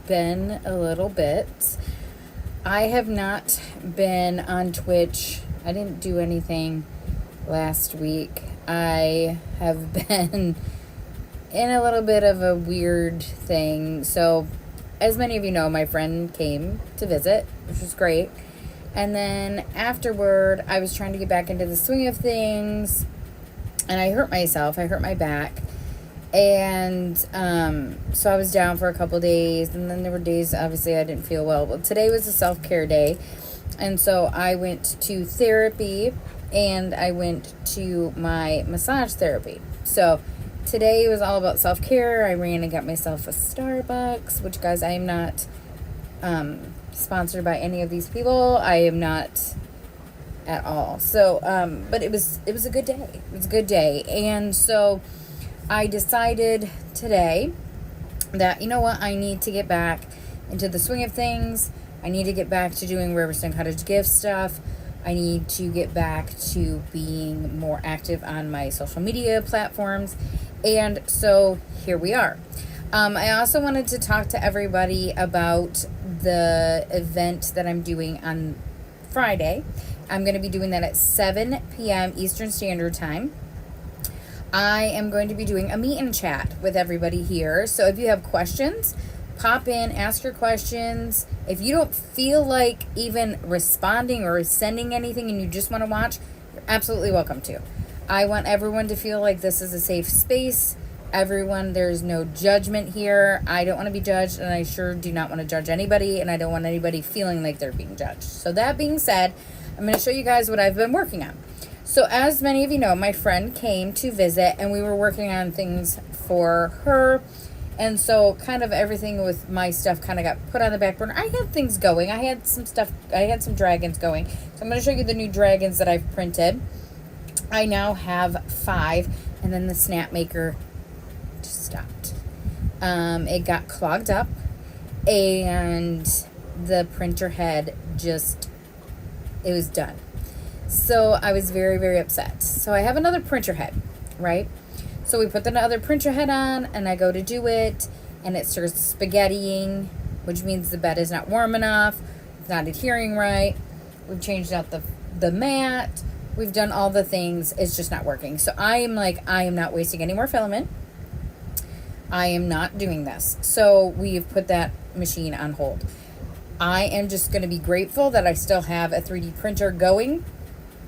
been a little bit. I have not been on Twitch. I didn't do anything last week. I have been in a little bit of a weird thing. So, as many of you know, my friend came to visit, which was great. And then afterward, I was trying to get back into the swing of things, and I hurt myself. I hurt my back. And so I was down for a couple days, and then there were days, obviously, I didn't feel well. Well, today was a self-care day, and so I went to therapy, and I went to my massage therapy. So today was all about self-care. I ran and got myself a Starbucks, which, guys, I am not sponsored by any of these people. I am not at all. So, but it was a good day. It was a good day. And so I decided today that, you know what, I need to get back into the swing of things. I need to get back to doing Riverstone Cottage gift stuff. I need to get back to being more active on my social media platforms. And so here we are. I also wanted to talk to everybody about the event that I'm doing on Friday. I'm going to be doing that at 7 p.m. Eastern Standard Time. I am going to be doing a meet and chat with everybody here. So if you have questions, pop in, ask your questions. If you don't feel like even responding or sending anything and you just want to watch, you're absolutely welcome to. I want everyone to feel like this is a safe space. Everyone, there's no judgment here. I don't want to be judged, and I sure do not want to judge anybody, and I don't want anybody feeling like they're being judged. So that being said, I'm going to show you guys what I've been working on. So as many of you know, my friend came to visit, and we were working on things for her. And so kind of everything with my stuff kind of got put on the back burner. I had things going. I had some dragons going. So I'm going to show you the new dragons that I've printed. I now have 5, and then the snap maker just stopped. It got clogged up, and the printer head it was done. So I was very, very upset. So I have another printer head, right? So we put the other printer head on, and I go to do it, and it starts spaghettiing, which means the bed is not warm enough. It's not adhering right. We've changed out the mat. We've done all the things. It's just not working. So I am not wasting any more filament. I am not doing this. So we've put that machine on hold. I am just going to be grateful that I still have a 3D printer going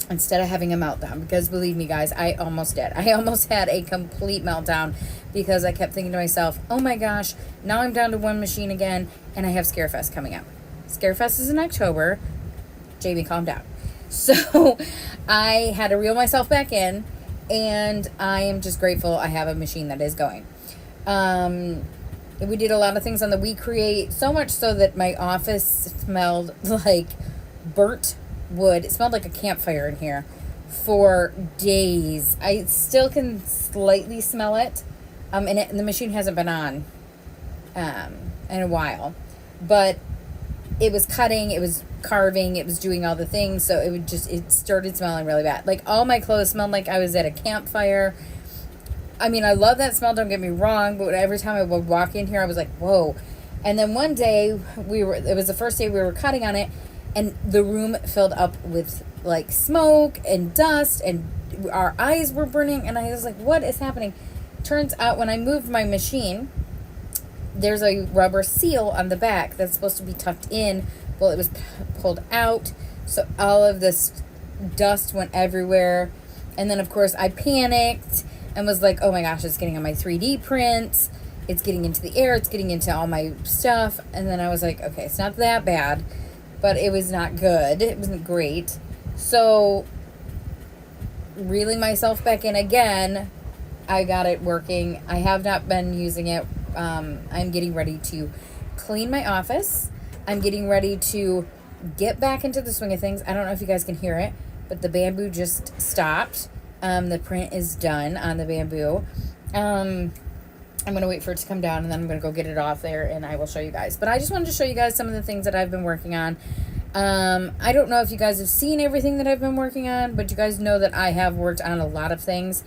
instead of having a meltdown, because believe me, guys, I almost did. I almost had a complete meltdown because I kept thinking to myself, oh my gosh, now I'm down to one machine again, and I have Scarefest coming up. Scarefest is in October. Jamie, calm down. So I had to reel myself back in, and I am just grateful I have a machine that is going. We did a lot of things on the WeCreate, so much so that my office smelled like burnt wood. It smelled like a campfire in here for days. I still can slightly smell it, and the machine hasn't been on in a while, but it was cutting, it was carving, it was doing all the things, so it started smelling really bad. Like, all my clothes smelled like I was at a campfire. I mean, I love that smell, don't get me wrong, but every time I would walk in here, I was like, whoa. And then one day, it was the first day we were cutting on it, and the room filled up with, like, smoke and dust, and our eyes were burning, and I was like, what is happening? Turns out, when I moved my machine, there's a rubber seal on the back that's supposed to be tucked in. Well, it was pulled out, so all of this dust went everywhere. And then, of course, I panicked and was like, oh my gosh, it's getting on my 3D prints. It's getting into the air. It's getting into all my stuff. And then I was like, okay, it's not that bad, but it was not good. It wasn't great. So, reeling myself back in again, I got it working. I have not been using it. I'm getting ready to clean my office. I'm getting ready to get back into the swing of things. I don't know if you guys can hear it, but the bamboo just stopped. The print is done on the bamboo. I'm going to wait for it to come down, and then I'm going to go get it off there, and I will show you guys. But I just wanted to show you guys some of the things that I've been working on. I don't know if you guys have seen everything that I've been working on, but you guys know that I have worked on a lot of things.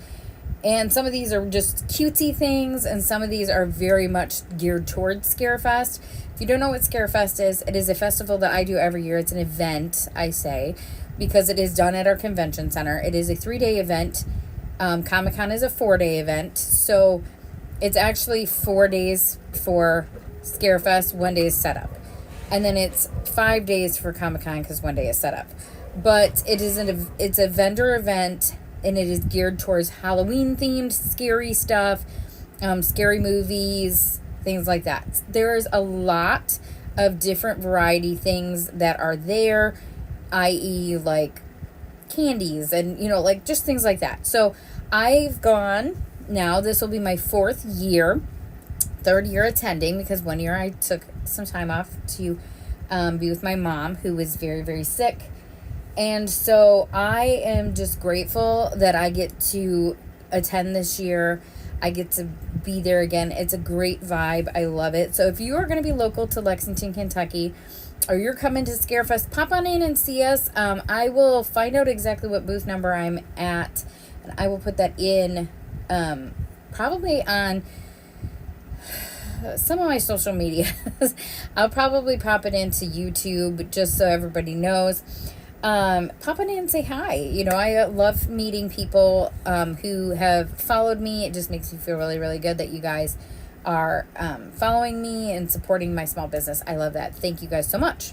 And some of these are just cutesy things, and some of these are very much geared towards Scarefest. If you don't know what Scarefest is, it is a festival that I do every year. It's an event, I say, because it is done at our convention center. It is a 3-day event. Comic-Con is a 4-day event. So it's actually 4 days for Scarefest, 1 day is setup. And then it's 5 days for Comic-Con because 1 day is setup. But it's a vendor event, and it is geared towards Halloween-themed, scary stuff, scary movies, things like that. There's a lot of different variety things that are there, i.e. like candies and, like just things like that. So I've gone now. This will be my 4th year, 3rd year attending, because 1 year I took some time off to be with my mom, who was very, very sick. And so I am just grateful that I get to attend this year. I get to be there again. It's a great vibe. I love it. So if you are going to be local to Lexington, Kentucky, or you're coming to Scarefest, pop on in and see us. I will find out exactly what booth number I'm at, and I will put that in probably on some of my social media. I'll probably pop it into YouTube just so everybody knows. Pop in and say hi. I love meeting people who have followed me. It just makes me feel really, really good that you guys are following me and supporting my small business. I love that. Thank you guys so much.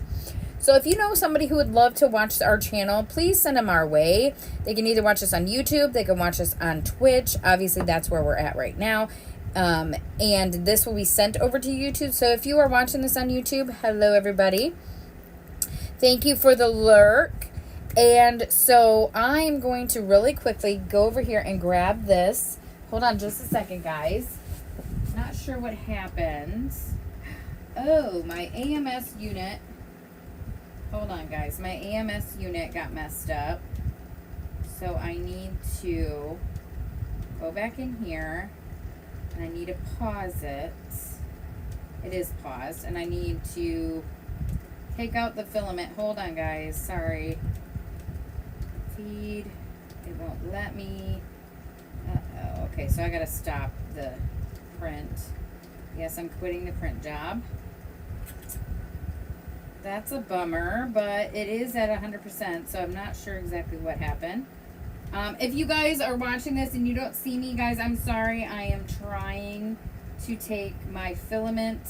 So if you know somebody who would love to watch our channel, please send them our way. They can either watch us on YouTube, they can watch us on Twitch. Obviously, that's where we're at right now. And this will be sent over to YouTube. So if you are watching this on YouTube, hello, everybody. Thank you for the lurk. And so I'm going to really quickly go over here and grab this. Hold on just a second, guys. Not sure what happens. Oh, my AMS unit. Hold on, guys. My AMS unit got messed up. So I need to go back in here. And I need to pause it. It is paused. And I need to take out the filament. Hold on, guys. Sorry. Feed. It won't let me. Uh-oh. Okay, so I gotta stop the print. Yes, I'm quitting the print job. That's a bummer, but it is at 100%, so I'm not sure exactly what happened. If you guys are watching this and you don't see me, guys, I'm sorry. I am trying to take my filament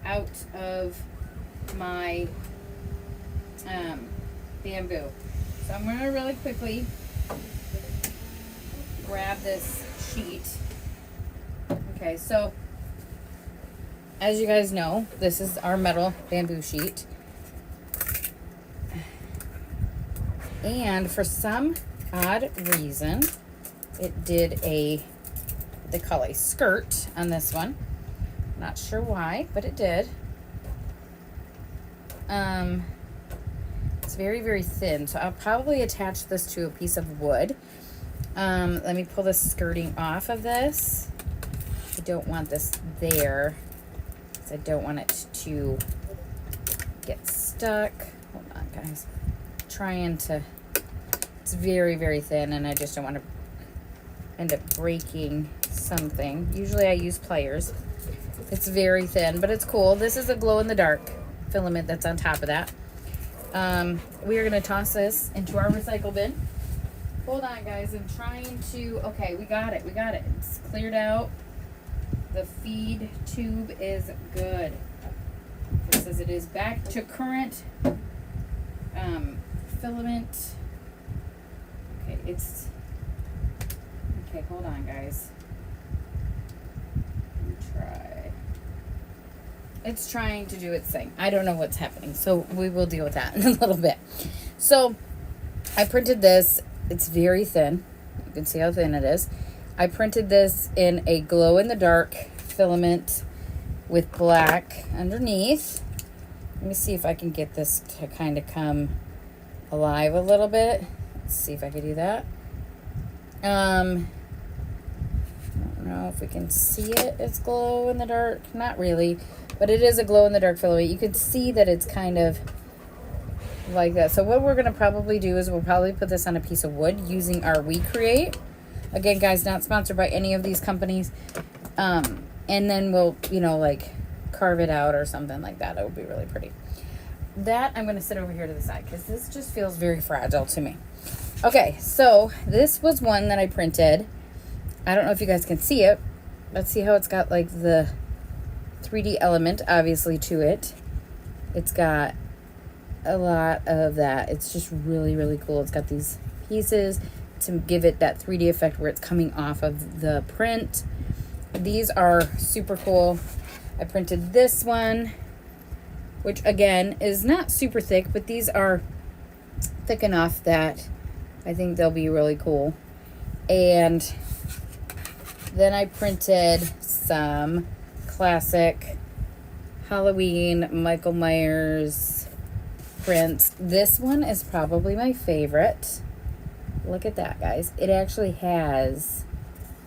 out of my bamboo. So I'm going to really quickly grab this sheet. Okay, so as you guys know, this is our metal bamboo sheet. And for some odd reason, it did they call a skirt on this one. Not sure why, but it did. It's very, very thin, so I'll probably attach this to a piece of wood. Let me pull the skirting off of this. I don't want this there, because I don't want it to get stuck. Hold on, guys. It's very, very thin, and I just don't want to end up breaking something. Usually I use pliers. It's very thin, but it's cool. This is a glow-in-the-dark filament that's on top of that. We are going to toss this into our recycle bin. Hold on, guys. I'm trying to... Okay, we got it. It's cleared out. The feed tube is good. It says it is back to current filament. Okay, it's... Okay, hold on, guys. Let me try. It's trying to do its thing. I don't know what's happening, so we will deal with that in a little bit. So, I printed this. It's very thin. You can see how thin it is. I printed this in a glow-in-the-dark filament with black underneath. Let me see if I can get this to kind of come alive a little bit. Let's see if I can do that. I don't know if we can see it. It's glow-in-the-dark. Not really, but it is a glow-in-the-dark filament. You can see that it's kind of like that. So what we're going to probably do is we'll probably put this on a piece of wood using our We Create. Again, guys, not sponsored by any of these companies. And then we'll, like carve it out or something like that. It would be really pretty. That I'm going to sit over here to the side because this just feels very fragile to me. Okay, so this was one that I printed. I don't know if you guys can see it. Let's see how it's got like the 3D element, obviously, to it. It's got a lot of that. It's just really, really cool. It's got these pieces to give it that 3D effect where it's coming off of the print. These are super cool. I printed this one, which again is not super thick, but these are thick enough that I think they'll be really cool. And then I printed some classic Halloween Michael Myers prints. This one is probably my favorite. Look at that, guys. It actually has,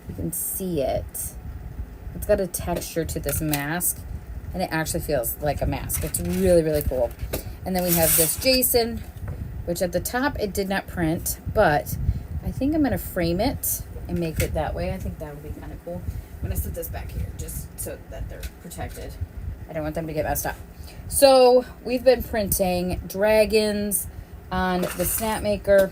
you can see it. It's got a texture to this mask, and it actually feels like a mask. It's really, really cool. And then we have this Jason, which at the top it did not print, but I think I'm going to frame it and make it that way. I think that would be kind of cool. I'm going to sit this back here just so that they're protected. I don't want them to get messed up. So we've been printing dragons on the Snapmaker.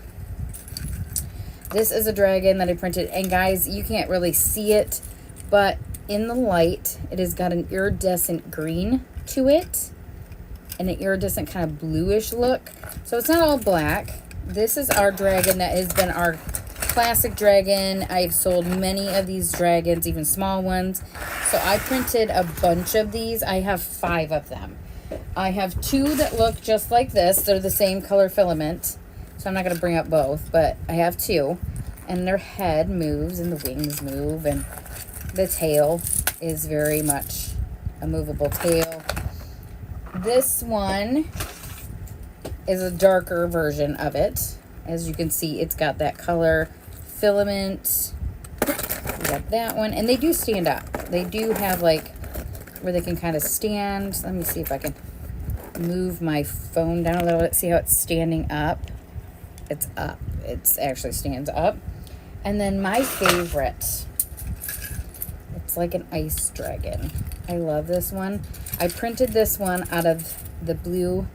This is a dragon that I printed, and guys, you can't really see it, but in the light, it has got an iridescent green to it and an iridescent kind of bluish look. So it's not all black. This is our dragon that has been our classic dragon. I've sold many of these dragons, even small ones. So I printed a bunch of these. I have 5 of them. I have 2 that look just like this. They're the same color filament. So I'm not going to bring up both, but I have 2. And their head moves and the wings move, and the tail is very much a movable tail. This one is a darker version of it. As you can see, it's got that color filament. We got that one. And they do stand up. They do have like where they can kind of stand. Let me see if I can move my phone down a little bit. See how it's standing up? It's up. It actually stands up. And then my favorite, it's like an ice dragon. I love this one. I printed this one out of the blue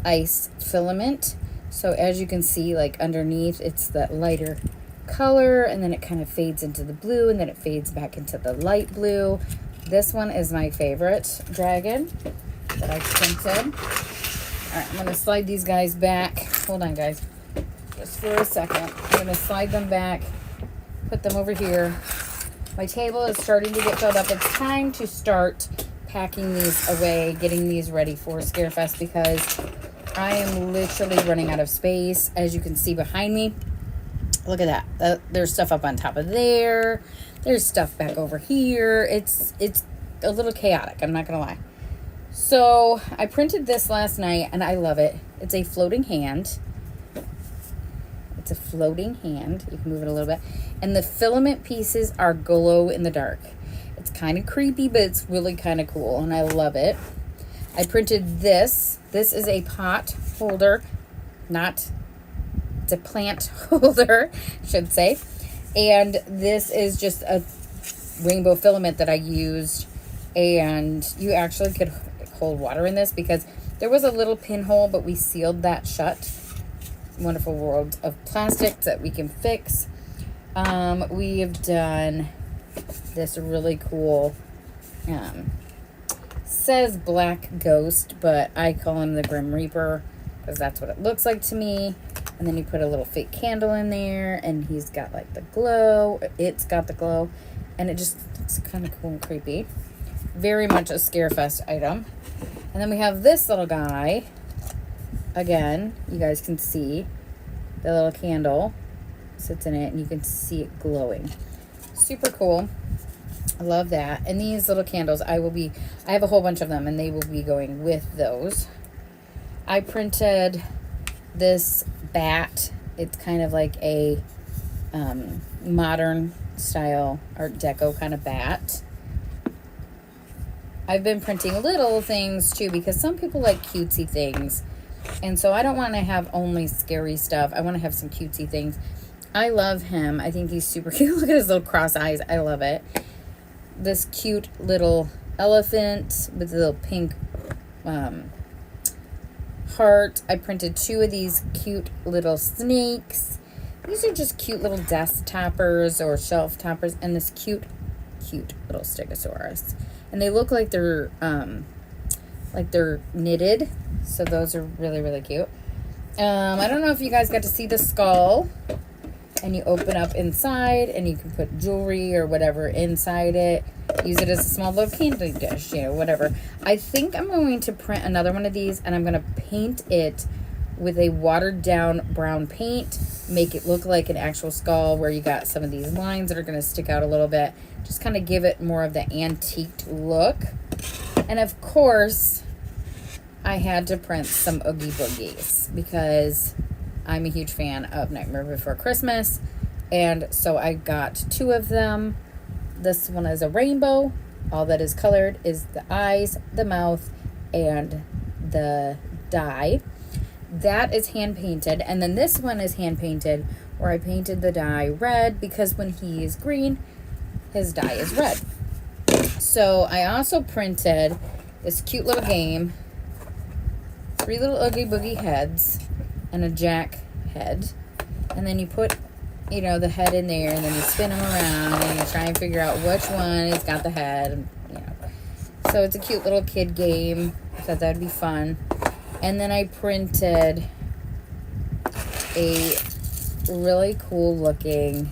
ice filament. So as you can see, like underneath, it's that lighter color, and then it kind of fades into the blue, and then it fades back into the light blue. This one is my favorite dragon that I printed. All right, I'm going to slide these guys back. Hold on, guys. Just for a second. I'm going to slide them back, put them over here. My table is starting to get filled up. It's time to start packing these away, getting these ready for Scarefest, because I am literally running out of space. As you can see behind me, look at that. There's stuff up on top of there. There's stuff back over here. It's a little chaotic, I'm not going to lie. So I printed this last night, and I love it. It's a floating hand. It's a floating hand. You can move it a little bit. And the filament pieces are glow in the dark. It's kind of creepy, but it's really kind of cool, and I love it. I printed this. This is a pot holder. It's a plant holder, I should say. And this is just a rainbow filament that I used. And you actually could hold water in this because there was a little pinhole, but we sealed that shut. Wonderful world of plastic that we can fix. We have done this really cool, says Black Ghost, but I call him the Grim Reaper because that's what it looks like to me. And then you put a little fake candle in there, and he's got like the glow. It's got the glow, and it just looks kind of cool and creepy. Very much a Scarefest item. And then we have this little guy. Again, you guys can see the little candle sits in it, and you can see it glowing. Super cool. I love that. And these little candles, I have a whole bunch of them, and they will be going with those. I printed this bat. It's kind of like a modern style Art Deco kind of bat. I've been printing little things too because some people like cutesy things. And so I don't want to have only scary stuff. I want to have some cutesy things. I love him. I think he's super cute. Look at his little cross eyes. I love it. This cute little elephant with a little pink heart. I printed 2 of these cute little snakes. These are just cute little desk toppers or shelf toppers. And this cute little Stegosaurus. And they look like they're knitted. So those are really, really cute. I don't know if you guys got to see the skull. And you open up inside and you can put jewelry or whatever inside it. Use it as a small little candy dish, whatever. I think I'm going to print another one of these and I'm going to paint it with a watered down brown paint. Make it look like an actual skull where you got some of these lines that are going to stick out a little bit. Just kind of give it more of the antiqued look. And of course, I had to print some Oogie Boogies because I'm a huge fan of Nightmare Before Christmas. And so I got 2 of them. This one is a rainbow. All that is colored is the eyes, the mouth, and the die. That is hand painted. And then this one is hand painted where I painted the die red because when he is green, his die is red. So I also printed this cute little game. 3 little Oogie Boogie heads. And a jack head. And then you put, the head in there, and then you spin them around, and you try and figure out which one has got the head. And, So it's a cute little kid game. I thought that would be fun. And then I printed a really cool looking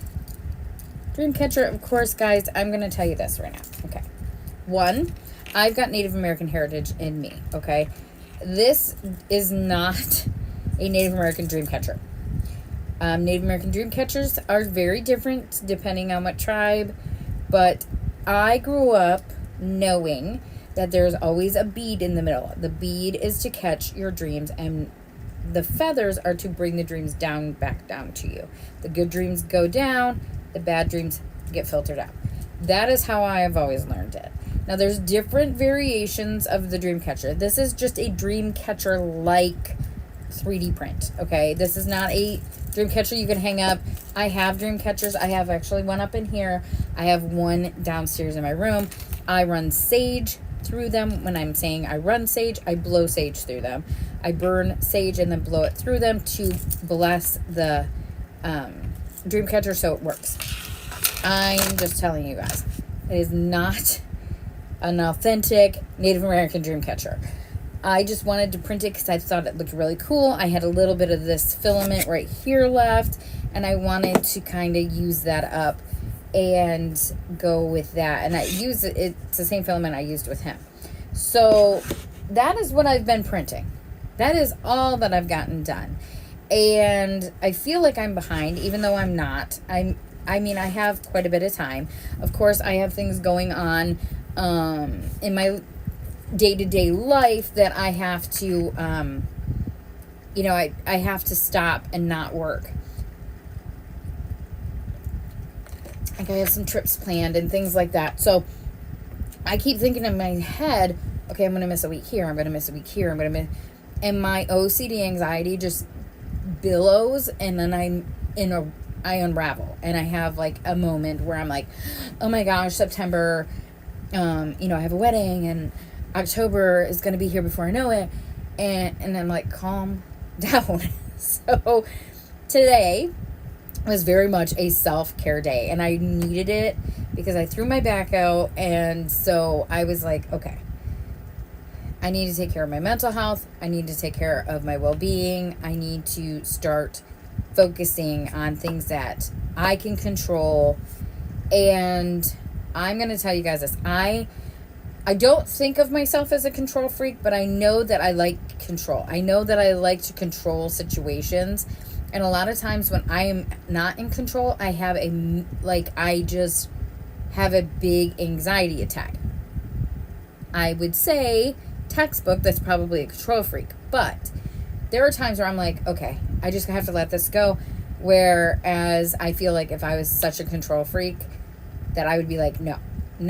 dream catcher. Of course, guys, I'm going to tell you this right now. Okay. 1, I've got Native American heritage in me. Okay. This is not a Native American dream catcher. Native American dream catchers are very different depending on what tribe, but I grew up knowing that there's always a bead in the middle. The bead is to catch your dreams, and the feathers are to bring the dreams back down to you. The good dreams go down, the bad dreams get filtered out. That is how I have always learned it. Now, there's different variations of the dream catcher. This is just a dream catcher like 3D print, okay? This is not a dream catcher you can hang up. I have dream catchers. I have actually one up in here. I have one downstairs in my room. I run sage through them. When I'm saying I run sage, I blow sage through them. I burn sage and then blow it through them to bless the dream catcher so it works. I'm just telling you guys, it is not an authentic Native American dream catcher. I just wanted to print it because I thought it looked really cool. I had a little bit of this filament right here left, and I wanted to kind of use that up and go with that. And I use it, it's the same filament I used with him. So that is what I've been printing. That is all that I've gotten done. And I feel like I'm behind, even though I'm not. I have quite a bit of time. Of course, I have things going on in my day-to-day life that I have to, I have to stop and not work. Like I have some trips planned and things like that. So I keep thinking in my head, okay, I'm going to miss a week here. I'm going to miss a week here. And my OCD anxiety just billows, and then I unravel, and I have like a moment where I'm like, oh my gosh, September, I have a wedding, and October is going to be here before I know it. And I'm like, calm down. So today was very much a self-care day, and I needed it because I threw my back out. And so I was like, okay, I need to take care of my mental health. I need to take care of my well-being. I need to start focusing on things that I can control. And I'm going to tell you guys this. I don't think of myself as a control freak, but I know that I like control. I know that I like to control situations. And a lot of times when I am not in control, I just have a big anxiety attack. I would say textbook, that's probably a control freak. But there are times where I'm like, okay, I just have to let this go. Whereas I feel like if I was such a control freak, that I would be like, no. I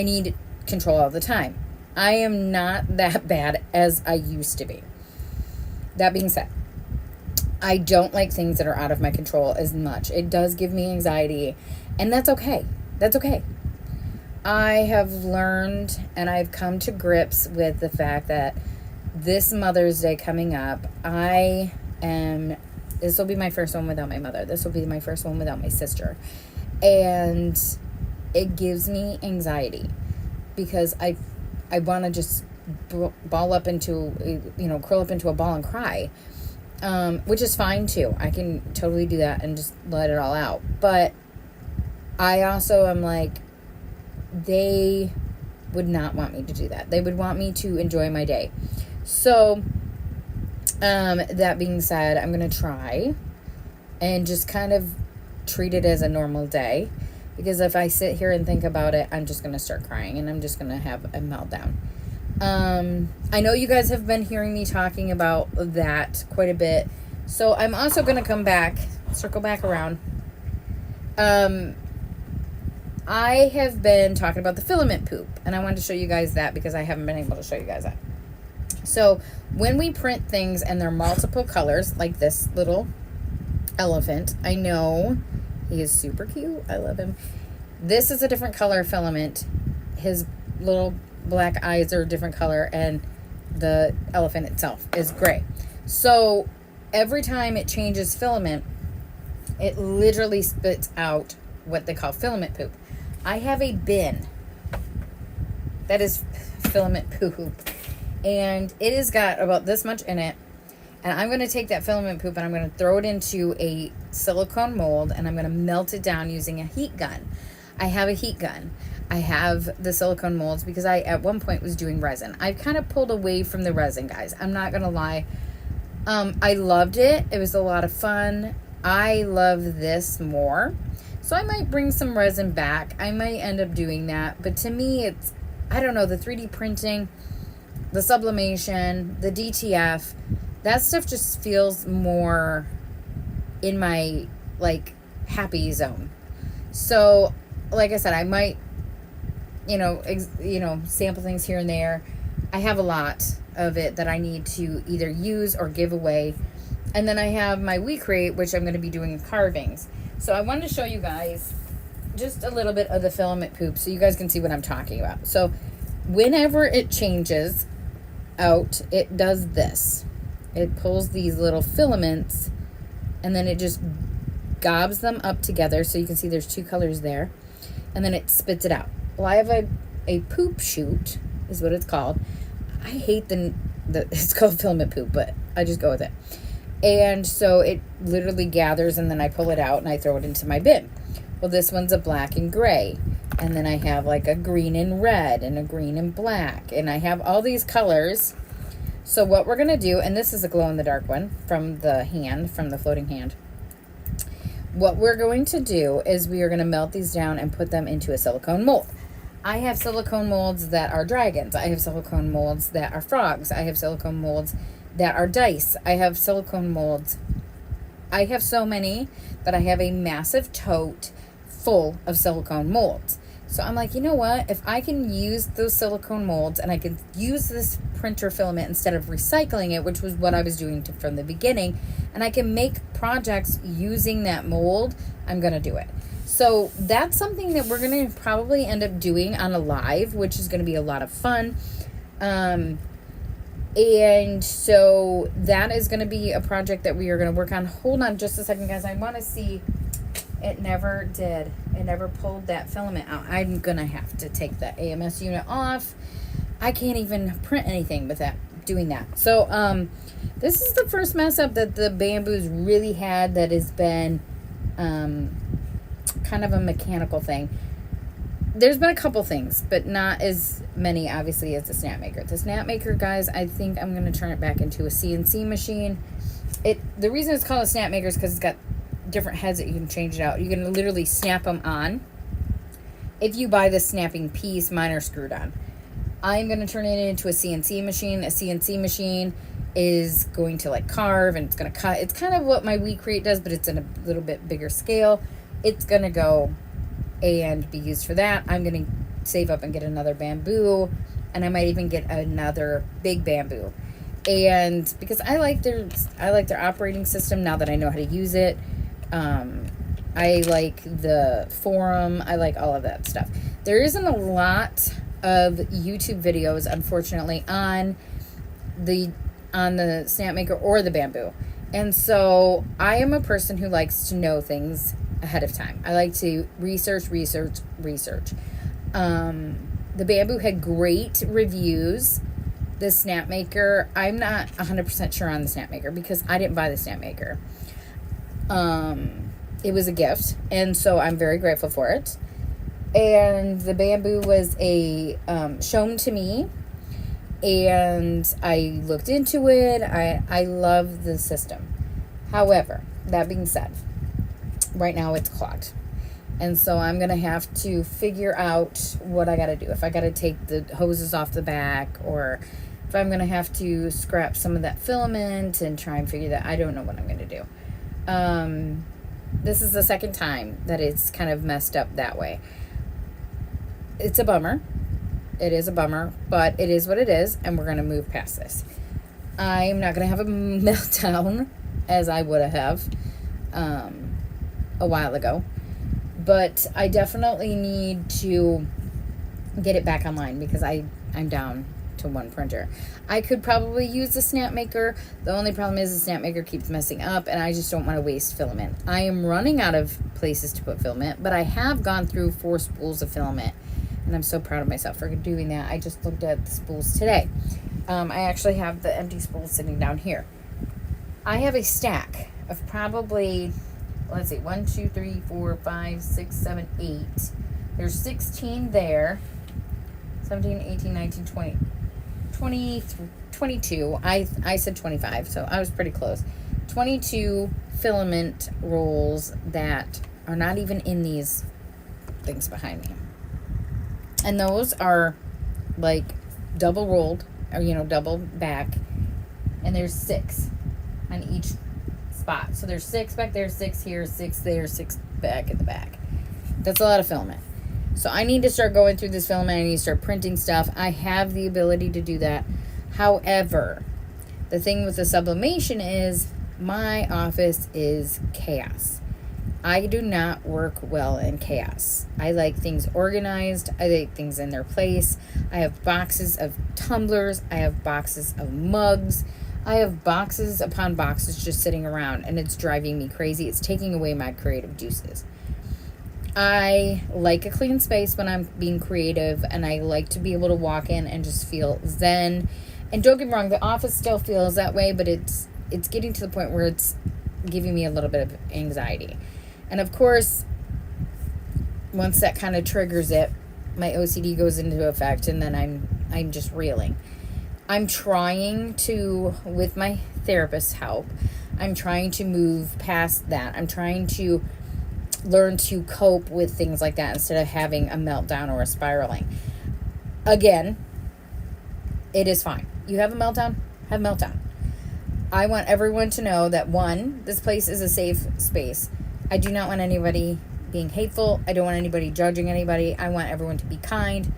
need control all the time. I am not that bad as I used to be. That being said, I don't like things that are out of my control as much. It does give me anxiety, and that's okay. That's okay. I have learned and I've come to grips with the fact that this Mother's Day coming up, this will be my first one without my mother. This will be my first one without my sister. And it gives me anxiety because I want to just curl up into a ball and cry, which is fine too. I can totally do that and just let it all out. But I also am like, they would not want me to do that. They would want me to enjoy my day. So, that being said, I'm going to try and just kind of treat it as a normal day, because if I sit here and think about it, I'm just going to start crying and I'm just going to have a meltdown. I know you guys have been hearing me talking about that quite a bit. So I'm also going to circle back around. I have been talking about the filament poop, and I wanted to show you guys that because I haven't been able to show you guys that. So when we print things and they're multiple colors, like this little elephant, I know he is super cute. I love him. This is a different color filament. His little black eyes are a different color, and the elephant itself is gray. So every time it changes filament, it literally spits out what they call filament poop. I have a bin that is filament poop, and it has got about this much in it. And I'm going to take that filament poop and I'm going to throw it into a silicone mold, and I'm going to melt it down using a heat gun. I have a heat gun. I have the silicone molds because I, at one point, was doing resin. I've kind of pulled away from the resin, guys. I'm not going to lie. I loved it. It was a lot of fun. I love this more. So I might bring some resin back. I might end up doing that. But to me, it's, I don't know, the 3D printing, the sublimation, the DTF, that stuff just feels more in my, like, happy zone. So, like I said, I might, sample things here and there. I have a lot of it that I need to either use or give away. And then I have my WeCreate, which I'm going to be doing carvings. So I wanted to show you guys just a little bit of the filament poop so you guys can see what I'm talking about. So whenever it changes out, it does this. It pulls these little filaments and then it just gobs them up together. So you can see there's two colors there. And then it spits it out. Well, I have a poop chute is what it's called. I hate it's called filament poop, but I just go with it. And so it literally gathers, and then I pull it out and I throw it into my bin. Well, this one's a black and gray. And then I have like a green and red and a green and black. And I have all these colors. So what we're going to do, and this is a glow-in-the-dark one from the floating hand. What we're going to do is we are going to melt these down and put them into a silicone mold. I have silicone molds that are dragons. I have silicone molds that are frogs. I have silicone molds that are dice. I have silicone molds. I have so many that I have a massive tote full of silicone molds. So I'm like, you know what? If I can use those silicone molds and I can use this printer filament instead of recycling it, which was what I was doing from the beginning, and I can make projects using that mold, I'm going to do it. So that's something that we're going to probably end up doing on a live, which is going to be a lot of fun. And so that is going to be a project that we are going to work on. Hold on just a second, guys. I want to see. It never did. It never pulled that filament out. I'm going to have to take the AMS unit off. I can't even print anything with that, doing that. So, this is the first mess up that the Bamboos really had that has been kind of a mechanical thing. There's been a couple things, but not as many, obviously, as the Snapmaker. The Snapmaker, guys, I think I'm going to turn it back into a CNC machine. The reason it's called a Snapmaker is because it's got different heads that you can change it out. You can literally snap them on. If you buy the snapping piece, mine are screwed on. I'm going to turn it into a CNC machine. A CNC machine is going to like carve and it's going to cut. It's kind of what my WeCreate does, but it's in a little bit bigger scale. It's going to go and be used for that. I'm going to save up and get another bamboo and I might even get another big bamboo. And because I like their operating system now that I know how to use it. I like the forum. I like all of that stuff. There isn't a lot of YouTube videos, unfortunately, on the Snapmaker or the bamboo. And so I am a person who likes to know things ahead of time. I like to research. The bamboo had great reviews. The Snapmaker, I'm not 100% sure on the Snapmaker because I didn't buy the Snapmaker. It was a gift, and so I'm very grateful for it. And the bamboo was shown to me, and I looked into it. I love the system. However, that being said, right now it's clogged. And so I'm going to have to figure out what I got to do. If I got to take the hoses off the back, or if I'm going to have to scrap some of that filament and try and figure that. I don't know what I'm going to do. This is the second time that it's kind of messed up that way. It's a bummer. It is a bummer, but it is what it is, and we're going to move past this. I'm not going to have a meltdown as I would have a while ago, but I definitely need to get it back online because I'm down to one printer. I could probably use the Snapmaker. The only problem is the Snapmaker keeps messing up, and I just don't want to waste filament. I am running out of places to put filament, but I have gone through 4 spools of filament, and I'm so proud of myself for doing that. I just looked at the spools today. I actually have the empty spools sitting down here. I have a stack of probably, let's see, 1, 2, 3, 4, 5, 6, 7, 8. There's 16 there. 17, 18, 19, 20. 22. I said 25, so I was pretty close. 22 filament rolls that are not even in these things behind me. And those are like double rolled, or double back. And there's 6 on each spot. So there's 6 back there, 6 here, 6 there, 6 back at the back. That's a lot of filament. So I need to start going through this filament. I need to start printing stuff. I have the ability to do that. However, the thing with the sublimation is my office is chaos. I do not work well in chaos. I like things organized. I like things in their place. I have boxes of tumblers. I have boxes of mugs. I have boxes upon boxes just sitting around, and it's driving me crazy. It's taking away my creative juices. I like a clean space when I'm being creative, and I like to be able to walk in and just feel zen. And don't get me wrong, the office still feels that way, but it's getting to the point where it's giving me a little bit of anxiety. And of course, once that kind of triggers it, my OCD goes into effect, and then I'm just reeling. I'm trying to, with my therapist's help, I'm trying to move past that. I'm trying to learn to cope with things like that instead of having a meltdown or a spiraling. Again, it is fine. You have a meltdown, have a meltdown. I want everyone to know that, 1, this place is a safe space. I do not want anybody being hateful. I don't want anybody judging anybody. I want everyone to be kind.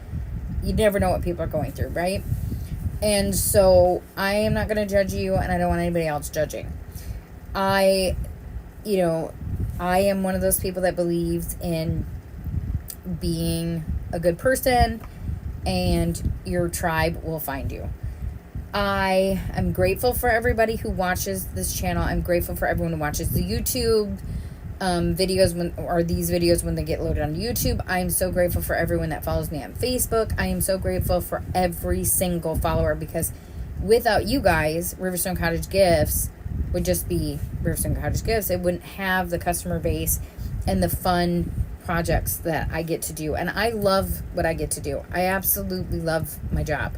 You never know what people are going through, right? And so I am not going to judge you, and I don't want anybody else judging. I am one of those people that believes in being a good person, and your tribe will find you. I am grateful for everybody who watches this channel. I'm grateful for everyone who watches the YouTube videos these videos when they get loaded on YouTube. I am so grateful for everyone that follows me on Facebook. I am so grateful for every single follower, because without you guys, Riverstone Cottage Gifts would just be Riverstone Cottage Gifts. It wouldn't have the customer base and the fun projects that I get to do. And I love what I get to do. I absolutely love my job.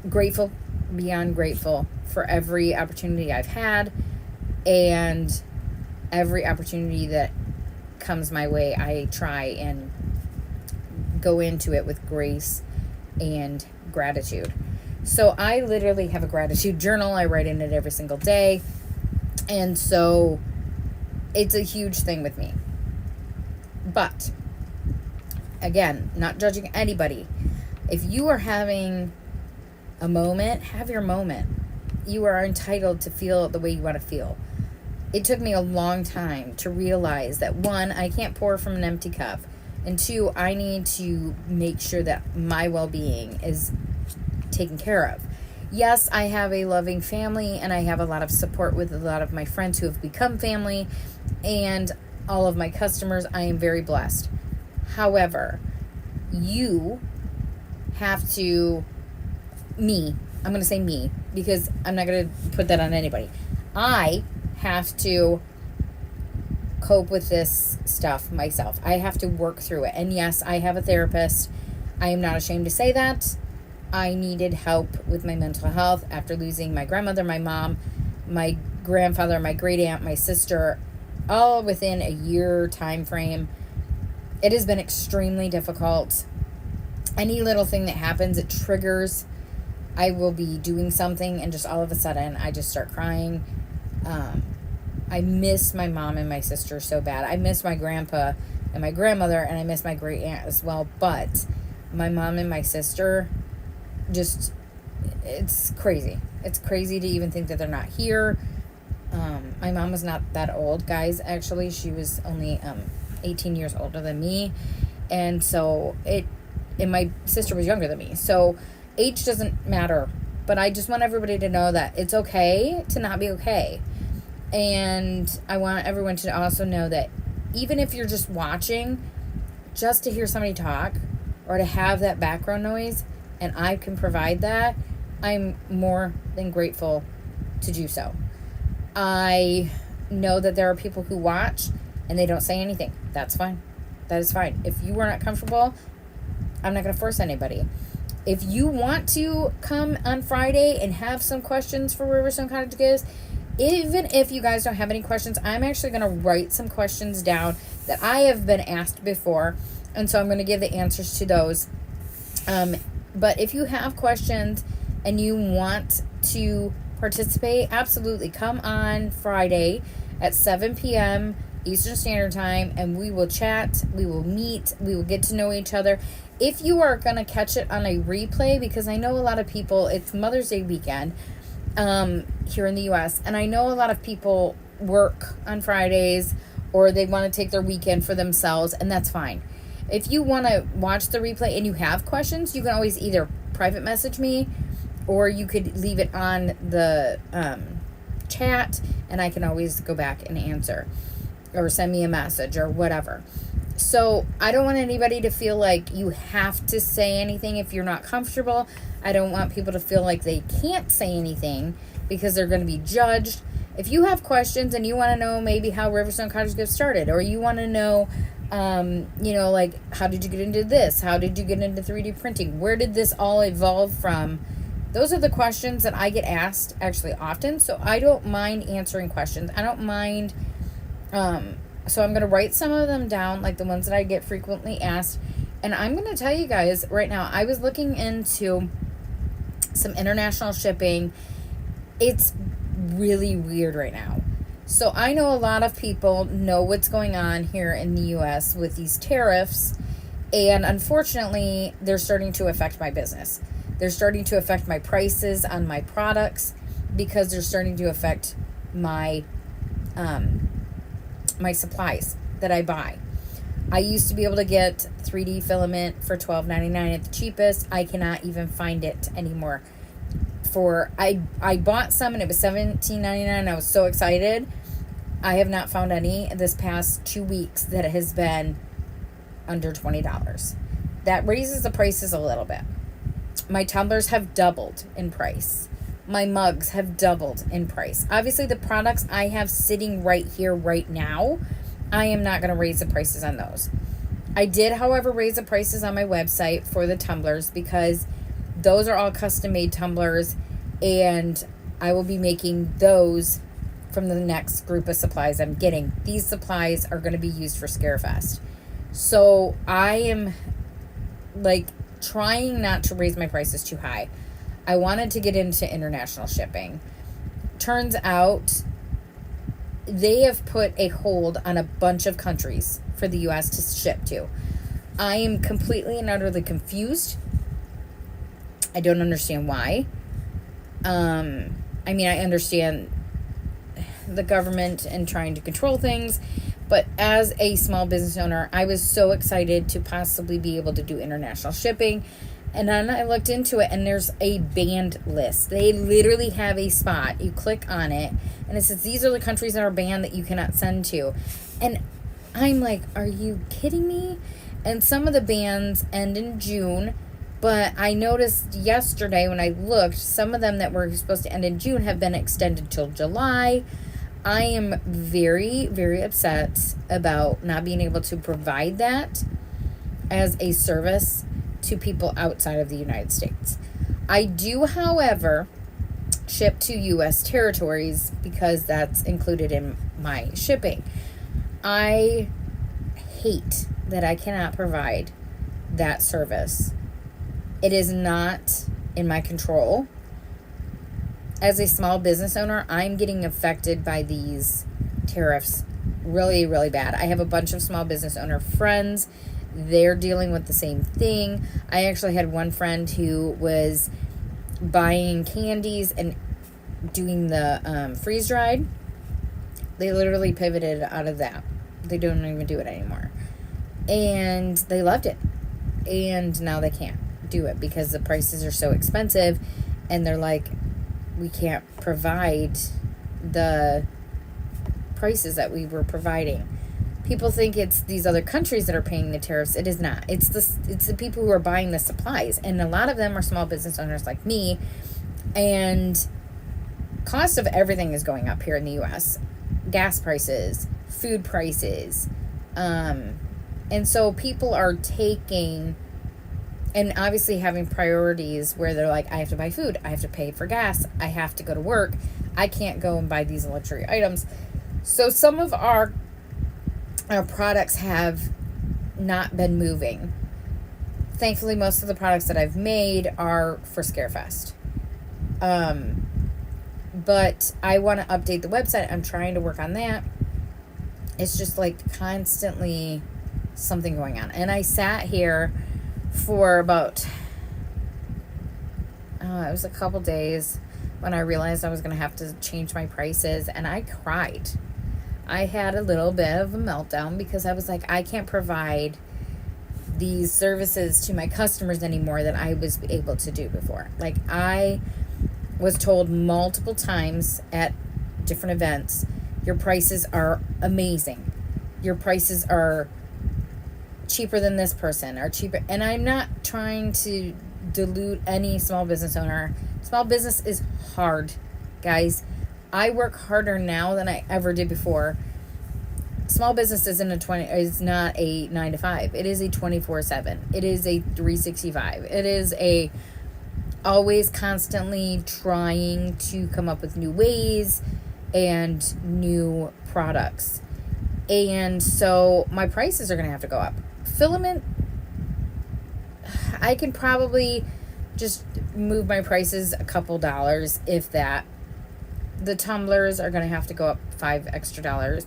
Grateful, beyond grateful for every opportunity I've had, and every opportunity that comes my way. I try and go into it with grace and gratitude. So I literally have a gratitude journal. I write in it every single day. And so it's a huge thing with me. But again, not judging anybody. If you are having a moment, have your moment. You are entitled to feel the way you want to feel. It took me a long time to realize that, one, I can't pour from an empty cup, and two, I need to make sure that my well-being is taken care of. Yes, I have a loving family, and I have a lot of support with a lot of my friends who have become family, and all of my customers. I am very blessed. However, you have to, I'm going to say me, because I'm not going to put that on anybody. I have to cope with this stuff myself. I have to work through it. And yes, I have a therapist. I am not ashamed to say that. I needed help with my mental health after losing my grandmother, my mom, my grandfather, my great aunt, my sister, all within a year time frame. It has been extremely difficult. Any little thing that happens, it triggers. I will be doing something and just all of a sudden I just start crying. I miss my mom and my sister so bad. I miss my grandpa and my grandmother, and I miss my great aunt as well. But my mom and my sister, just, it's crazy. It's crazy to even think that they're not here. My mom was not that old, guys. Actually, she was only 18 years older than me. And so and my sister was younger than me. So age doesn't matter. But I just want everybody to know that it's okay to not be okay. And I want everyone to also know that even if you're just watching, just to hear somebody talk or to have that background noise, and I can provide that, I'm more than grateful to do so. I know that there are people who watch and they don't say anything. That's fine. That is fine. If you are not comfortable, I'm not going to force anybody. If you want to come on Friday and have some questions for Riverstone Cottage Gifts, even if you guys don't have any questions, I'm actually going to write some questions down that I have been asked before. And so I'm going to give the answers to those. But if you have questions and you want to participate, absolutely come on Friday at 7 p.m. Eastern Standard Time, and we will chat, we will meet, we will get to know each other. If you are going to catch it on a replay, because I know a lot of people, it's Mother's Day weekend here in the U.S., and I know a lot of people work on Fridays or they want to take their weekend for themselves, and that's fine. If you want to watch the replay and you have questions, you can always either private message me or you could leave it on the chat, and I can always go back and answer or send me a message or whatever. So I don't want anybody to feel like you have to say anything if you're not comfortable. I don't want people to feel like they can't say anything because they're going to be judged. If you have questions and you want to know maybe how Riverstone Cottage Gifts started, or you want to know, like, how did you get into this? How did you get into 3D printing? Where did this all evolve from? Those are the questions that I get asked actually often. So I don't mind answering questions. I don't mind, so I'm going to write some of them down, like the ones that I get frequently asked. And I'm going to tell you guys right now, I was looking into some international shipping. It's really weird right now. So I know a lot of people know what's going on here in the U.S. with these tariffs. And unfortunately, they're starting to affect my business. They're starting to affect my prices on my products because they're starting to affect my my supplies that I buy. I used to be able to get 3D filament for $12.99 at the cheapest. I cannot even find it anymore. I bought some and it was $17.99. I was so excited. I have not found any this past 2 weeks that has been under $20. That raises the prices a little bit. My tumblers have doubled in price. My mugs have doubled in price. Obviously, the products I have sitting right here, right now, I am not going to raise the prices on those. I did, however, raise the prices on my website for the tumblers because those are all custom-made tumblers, and I will be making those from the next group of supplies I'm getting. These supplies are going to be used for Scarefest. So I am, trying not to raise my prices too high. I wanted to get into international shipping. Turns out they have put a hold on a bunch of countries for the U.S. to ship to. I am completely and utterly confused. I don't understand why. I mean, I understand the government and trying to control things, but as a small business owner, I was so excited to possibly be able to do international shipping. And then I looked into it, and there's a banned list. They literally have a spot. You click on it, and it says these are the countries that are banned that you cannot send to. And I'm like, are you kidding me? And some of the bans end in June. But I noticed yesterday when I looked, some of them that were supposed to end in June have been extended till July. I am very, very upset about not being able to provide that as a service to people outside of the United States. I do, however, ship to U.S. territories because that's included in my shipping. I hate that I cannot provide that service. It is not in my control. As a small business owner, I'm getting affected by these tariffs really, really bad. I have a bunch of small business owner friends. They're dealing with the same thing. I actually had one friend who was buying candies and doing the freeze-dried. They literally pivoted out of that. They don't even do it anymore. And they loved it. And now they can't do it because the prices are so expensive, and they're like, we can't provide the prices that we were providing. People think it's these other countries that are paying the tariffs. It is not. It's the people who are buying the supplies, and a lot of them are small business owners like me. And cost of everything is going up here in the U.S. Gas prices, food prices, and so people are taking. And obviously having priorities where they're like, I have to buy food. I have to pay for gas. I have to go to work. I can't go and buy these luxury items. So some of our products have not been moving. Thankfully, most of the products that I've made are for Scarefest. But I want to update the website. I'm trying to work on that. It's just like constantly something going on. And I sat here for about, it was a couple days when I realized I was going to have to change my prices, and I cried. I had a little bit of a meltdown because I was like, I can't provide these services to my customers anymore that I was able to do before. Like, I was told multiple times at different events, your prices are amazing. Your prices are cheaper than this person, or cheaper. And I'm not trying to dilute any small business owner. Small business is hard, guys. I work harder now than I ever did before. Small business is not a 9 to 5. It is a 24/7. It is a 365. It is a always constantly trying to come up with new ways and new products. And so my prices are going to have to go up. Filament, I can probably just move my prices a couple dollars, if that. The tumblers are going to have to go up $5 extra.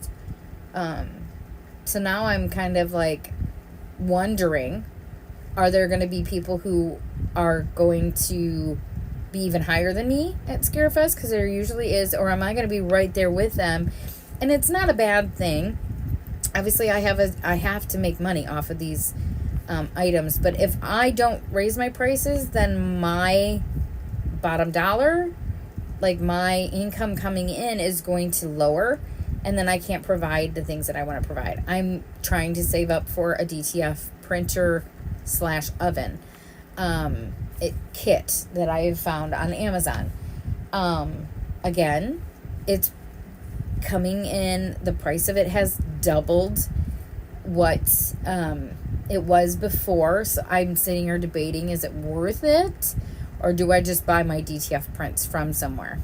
So now I'm kind of like wondering, are there going to be people who are going to be even higher than me at Scarefest? Because there usually is. Or am I going to be right there with them? And it's not a bad thing. Obviously, I have to make money off of these items. But if I don't raise my prices, then my bottom dollar, like my income coming in, is going to lower. And then I can't provide the things that I want to provide. I'm trying to save up for a DTF printer / oven kit that I have found on Amazon. Again, it's coming in. The price of it has doubled what it was before. So I'm sitting here debating, is it worth it? Or do I just buy my DTF prints from somewhere?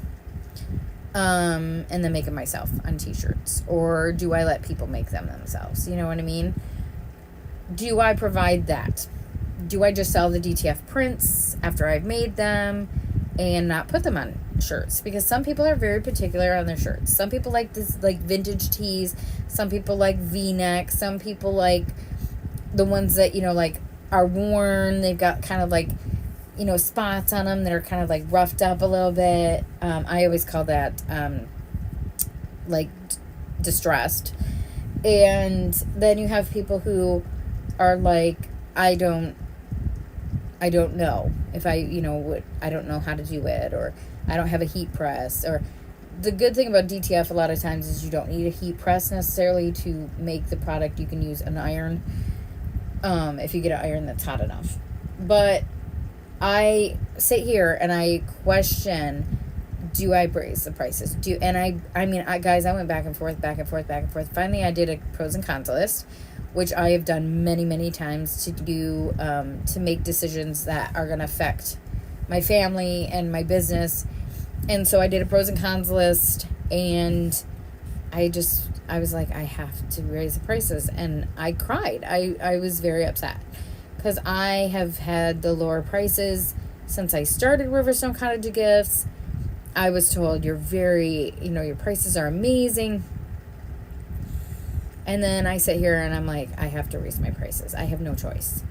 And then make them myself on t-shirts? Or do I let people make them themselves? You know what I mean? Do I provide that? Do I just sell the DTF prints after I've made them and not put them on shirts? Because some people are very particular on their shirts. Some people like this, like vintage tees. Some people like V-neck. Some people like the ones that, like are worn. They've got kind of like spots on them that are kind of like roughed up a little bit. I always call that like distressed. And then you have people who are like, I don't know if I don't know how to do it, or I don't have a heat press. Or the good thing about DTF a lot of times is you don't need a heat press necessarily to make the product. You can use an iron if you get an iron that's hot enough. But I sit here and I question, do I raise the prices? Guys, I went back and forth. Finally, I did a pros and cons list, which I have done many, many times to do, to make decisions that are going to affect my family and my business. And so I did a pros and cons list, and I was like, I have to raise the prices. And I cried. I was very upset because I have had the lower prices since I started Riverstone Cottage Gifts. I was told your prices are amazing. And then I sit here and I'm like, I have to raise my prices. I have no choice.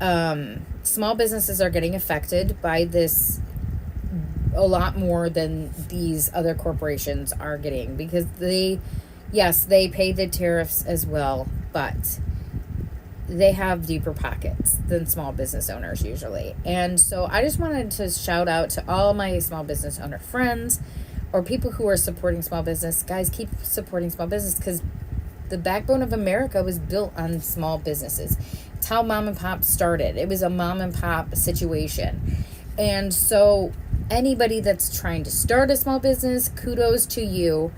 Small businesses are getting affected by this a lot more than these other corporations are getting, because they pay the tariffs as well, but they have deeper pockets than small business owners usually. And so I just wanted to shout out to all my small business owner friends or people who are supporting small business. Guys, keep supporting small business, because the backbone of America was built on small businesses. It's how mom and pop started. It was a mom and pop situation. And so anybody that's trying to start a small business, kudos to you.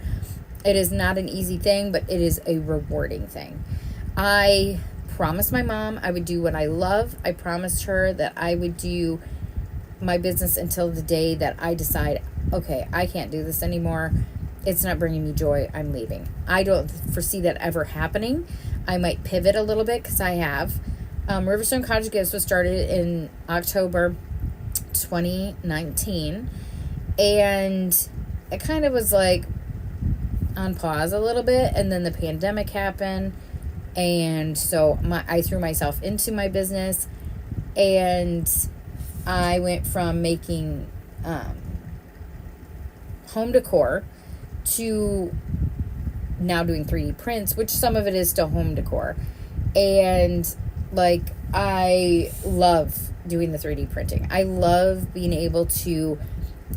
It is not an easy thing, but it is a rewarding thing. I promised my mom I would do what I love. I promised her that I would do my business until the day that I decide, okay, I can't do this anymore. It's not bringing me joy. I'm leaving. I don't foresee that ever happening. I might pivot a little bit, because I have. Riverstone Cottage Gifts was started in October 2019, and it kind of was like on pause a little bit, and then the pandemic happened, and so I threw myself into my business, and I went from making home decor to now doing 3D prints, which some of it is still home decor. And like, I love doing the 3D printing. I love being able to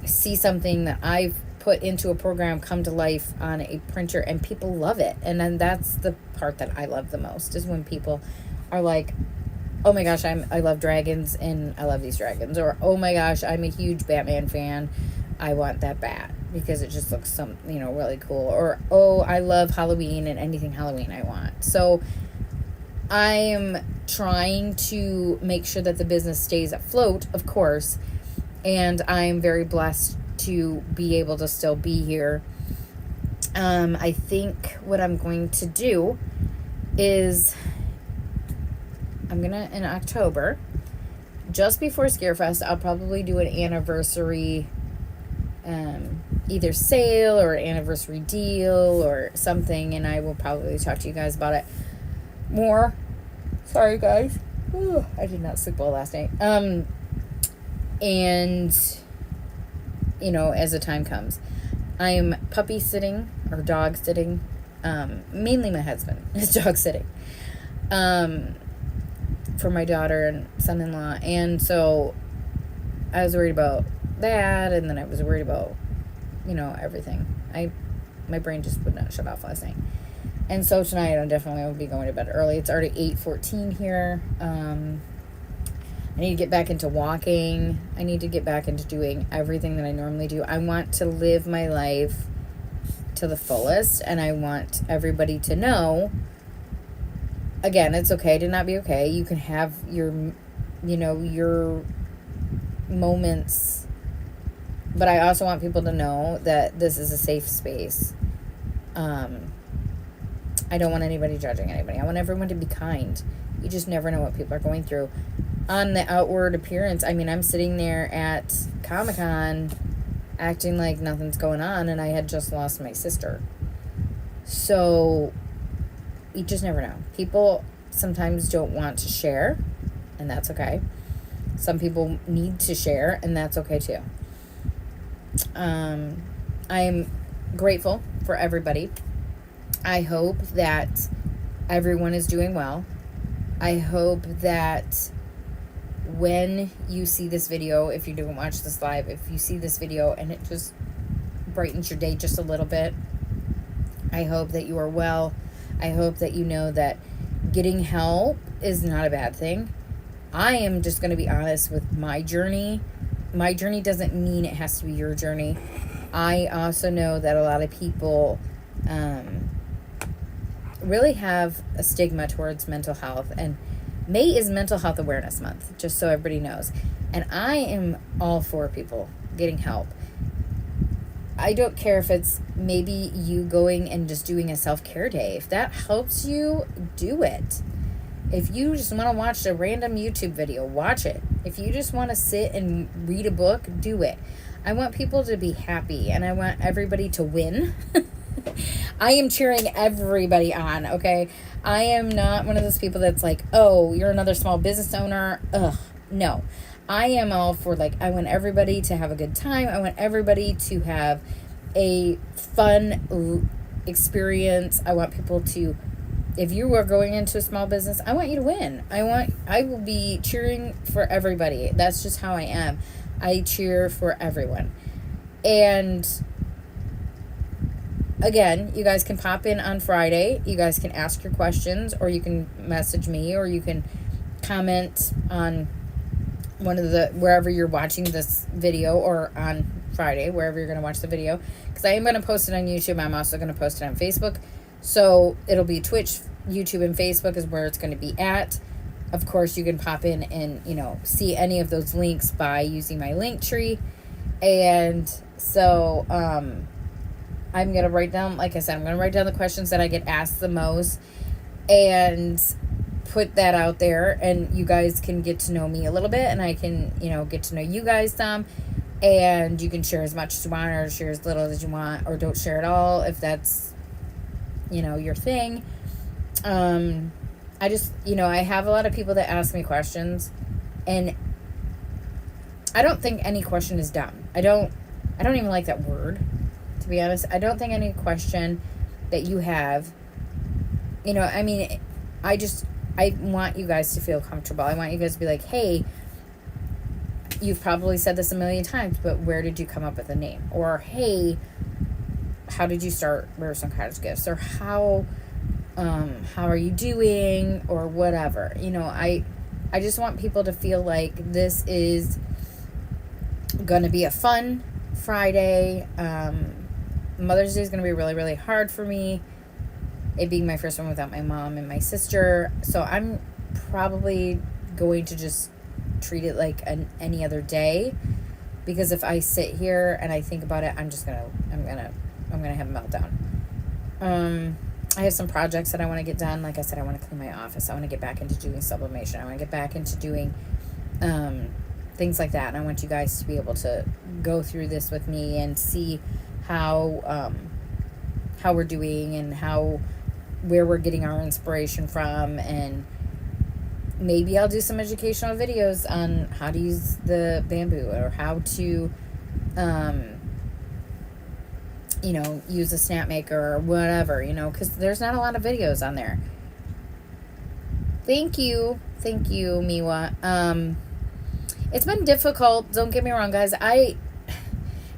see something that I've put into a program come to life on a printer, and people love it. And then that's the part that I love the most, is when people are like, oh my gosh, I love dragons and I love these dragons. Or, oh my gosh, I'm a huge Batman fan. I want that bat because it just looks really cool. Or, oh, I love Halloween and anything Halloween I want. So I am trying to make sure that the business stays afloat, of course. And I'm very blessed to be able to still be here. I think what I'm going to do is in October, just before Scarefest, I'll probably do an anniversary either sale or anniversary deal or something, and I will probably talk to you guys about it more. Sorry, guys. Ooh, I did not sleep well last night. And, as the time comes. I'm puppy sitting or dog sitting. Mainly my husband is dog sitting. For my daughter and son-in-law. And so I was worried about that, and then I was worried about, everything. My brain just would not shut off last night. And so tonight I definitely will be going to bed early. It's already 8:14 here. I need to get back into walking. I need to get back into doing everything that I normally do. I want to live my life to the fullest, and I want everybody to know, again, it's okay to not be okay. You can have your moments, but I also want people to know that this is a safe space. I don't want anybody judging anybody. I want everyone to be kind. You just never know what people are going through. On the outward appearance, I'm sitting there at Comic-Con acting like nothing's going on, and I had just lost my sister. So you just never know. People sometimes don't want to share, and that's okay. Some people need to share, and that's okay too. I'm grateful for everybody. I hope that everyone is doing well. I hope that when you see this video, if you didn't watch this live, if you see this video and it just brightens your day just a little bit, I hope that you are well. I hope that you know that getting help is not a bad thing. I am just going to be honest with my journey. My journey doesn't mean it has to be your journey. I also know that a lot of people really have a stigma towards mental health, and May is Mental Health Awareness Month, just so everybody knows. And I am all for people getting help. I don't care if it's maybe you going and just doing a self-care day. If that helps you, do it. If you just want to watch a random YouTube video, watch it. If you just want to sit and read a book, do it. I want people to be happy, and I want everybody to win. I am cheering everybody on, okay? I am not one of those people that's like, oh, you're another small business owner. Ugh, no. I am all for, like, I want everybody to have a good time. I want everybody to have a fun experience. I want people to, if you are going into a small business, I want you to win. I will be cheering for everybody. That's just how I am. I cheer for everyone. And again, you guys can pop in on Friday. You guys can ask your questions, or you can message me, or you can comment on one of the, wherever you're watching this video, or on Friday, wherever you're going to watch the video. Because I am going to post it on YouTube. I'm also going to post it on Facebook. So it'll be Twitch, YouTube, and Facebook is where it's going to be at. Of course, you can pop in and, see any of those links by using my link tree. And so, I'm going to write down, like I said, I'm going to write down the questions that I get asked the most and put that out there, and you guys can get to know me a little bit, and I can, get to know you guys some, and you can share as much as you want, or share as little as you want, or don't share at all if that's, your thing. I just, I have a lot of people that ask me questions, and I don't think any question is dumb. I don't even like that word. To be honest, I don't think any question that you have, I want you guys to feel comfortable. I want you guys to be like, hey, you've probably said this a million times, but where did you come up with the name? Or, hey, how did you start Riverstone Cottage Gifts? Or how are you doing? Or whatever. I just want people to feel like this is going to be a fun Friday. Mother's Day is going to be really, really hard for me. It being my first one without my mom and my sister. So I'm probably going to just treat it like any other day. Because if I sit here and I think about it, I'm gonna have a meltdown. I have some projects that I want to get done. Like I said, I want to clean my office. I want to get back into doing sublimation. I want to get back into doing things like that. And I want you guys to be able to go through this with me and see how we're doing, and where we're getting our inspiration from. And maybe I'll do some educational videos on how to use the bamboo, or how to use a snap maker, or whatever, because there's not a lot of videos on there. Thank you, Miwa. It's been difficult, don't get me wrong, guys.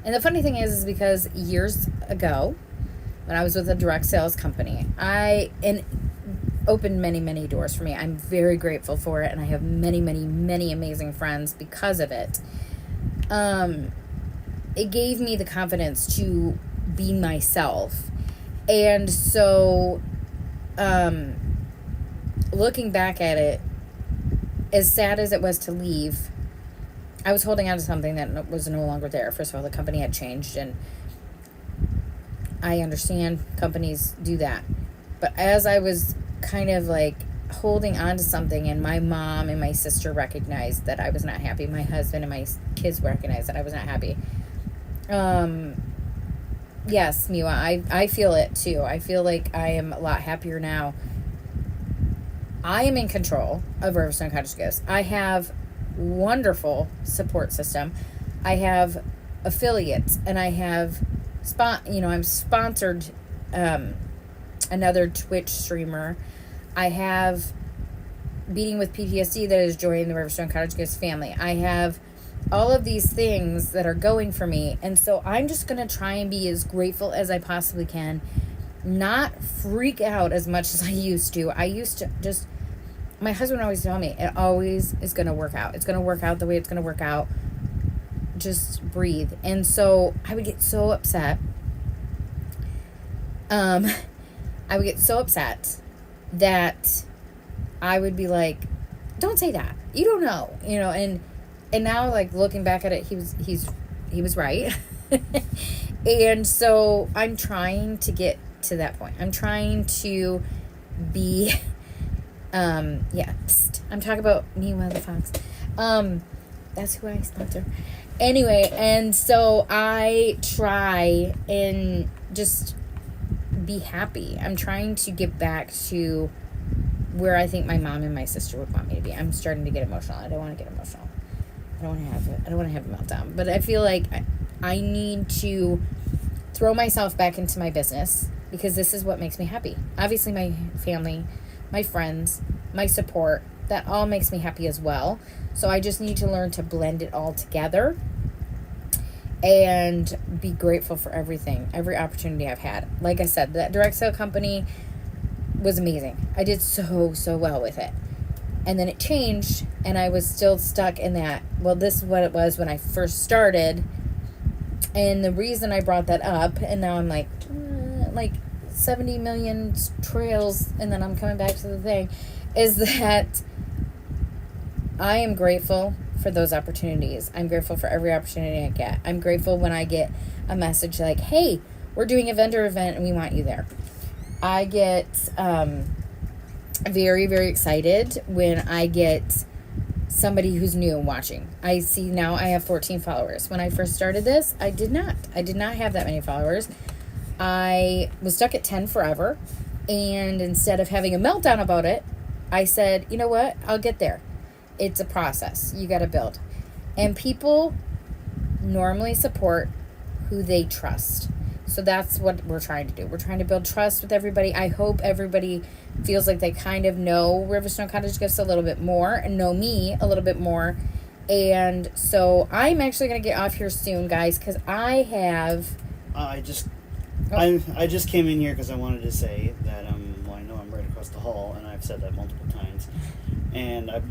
And the funny thing is because years ago, when I was with a direct sales company, and opened many, many doors for me. I'm very grateful for it, and I have many, many, many amazing friends because of it. It gave me the confidence to be myself. And so, looking back at it, as sad as it was to leave, I was holding on to something that was no longer there. First of all, the company had changed, and I understand companies do that. But as I was kind of like holding on to something, and my mom and my sister recognized that I was not happy, my husband and my kids recognized that I was not happy. Yes, Miwa, I feel it too. I feel like I am a lot happier now. I am in control of Riverstone Cottage Gifts. I have wonderful support system. I have affiliates, and I have I'm sponsored another Twitch streamer. I have Beating with PTSD that is joining the Riverstone Cottage Gifts family. I have all of these things that are going for me, and so I'm just going to try and be as grateful as I possibly can, not freak out as much as I used to. I used to just, my husband always tell me, it always is going to work out. It's going to work out the way it's going to work out. Just breathe. And so I would get so upset. I would get so upset that I would be like, don't say that. You don't know, and now, like, looking back at it, he was right. And so I'm trying to get to that point. I'm trying to be, I'm talking about Miwa the Fox. That's who I sponsor. Anyway, and so I try and just be happy. I'm trying to get back to where I think my mom and my sister would want me to be. I'm starting to get emotional. I don't want to get emotional. I don't want to have a meltdown. But I feel like I need to throw myself back into my business, because this is what makes me happy. Obviously, my family, my friends, my support, that all makes me happy as well. So I just need to learn to blend it all together and be grateful for everything, every opportunity I've had. Like I said, that direct sale company was amazing. I did so well with it. And then it changed, and I was still stuck in that. Well, this is what it was when I first started. And the reason I brought that up, and now I'm like 70 million trails, and then I'm coming back to the thing, is that I am grateful for those opportunities. I'm grateful for every opportunity I get. I'm grateful when I get a message like, hey, we're doing a vendor event and we want you there. I get very, very excited when I get somebody who's new and watching. I see now I have 14 followers. When I first started this, I did not have that many followers. I was stuck at 10 forever. And instead of having a meltdown about it, I said, you know what? I'll get there. It's a process. You got to build. And people normally support who they trust. So that's what we're trying to do. We're trying to build trust with everybody. I hope everybody feels like they kind of know Riverstone Cottage Gifts a little bit more and know me a little bit more. And so I'm actually going to get off here soon, guys, because I have... I just came in here because I wanted to say that I know I'm right across the hall, and I've said that multiple times. And I